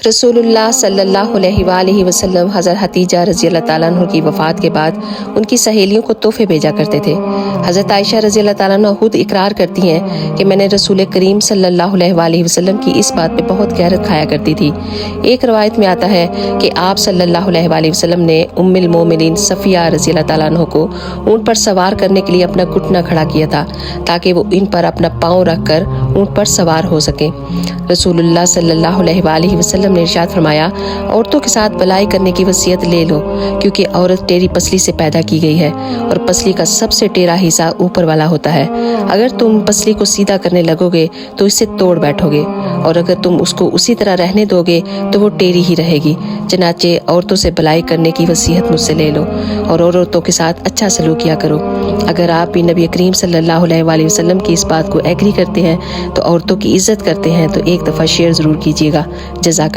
रसूलुल्लाह सल्लल्लाहु अलैहि वआलिहि वसल्लम हज़रत हतीजा रज़ी अल्लाह ताला अन्हा की वफ़ात के बाद उनकी सहेलियों को तोहफे भेजा करते थे। हज़रत आयशा रज़ी अल्लाह ताला अन्हा खुद इकरार करती हैं कि मैंने रसूल करीम सल्लल्लाहु अलैहि वसल्लम की इस बात पे बहुत गैरत खाया करती थी। एक रवायत में आता है कि आप सल्लल्लाहु अलैहि वसल्लम ने उम्मुल मोमिनीन सफ़िया रज़ी अल्लाह ताला अन्हा को ऊँट पर सवार करने के लिए अपना घुटना खड़ा किया था ताकि वो इन पर अपना पाँव रख कर ऊँट पर सवार हो सकें। रसूलुल्लाह सल्लल्लाहु अलैहि वसल्लम ने इरशाद फरमाया, औरतों के साथ भलाई करने की वसीयत ले लो, क्योंकि औरत टेढ़ी पसली से पैदा की गई है और पसली का सबसे टेढ़ा हिस्सा ऊपर वाला होता है। अगर तुम पसली को सीधा करने लगोगे तो इसे तोड़ बैठोगे, और अगर तुम उसको उसी तरह रहने दोगे तो वो टेढ़ी ही रहेगी। चनाचे औरतों से भलाई करने की वसीयत मुझसे ले लो और औरतों के साथ अच्छा सलूक किया करो। अगर आप भी नबी करीम सल्लल्लाहु अलैहि वसल्लम की इस बात को एग्री करते हैं तो औरतों की इज्जत करते हैं तो एक दफ़ा शेयर ज़रूर कीजिएगा। जज़ाक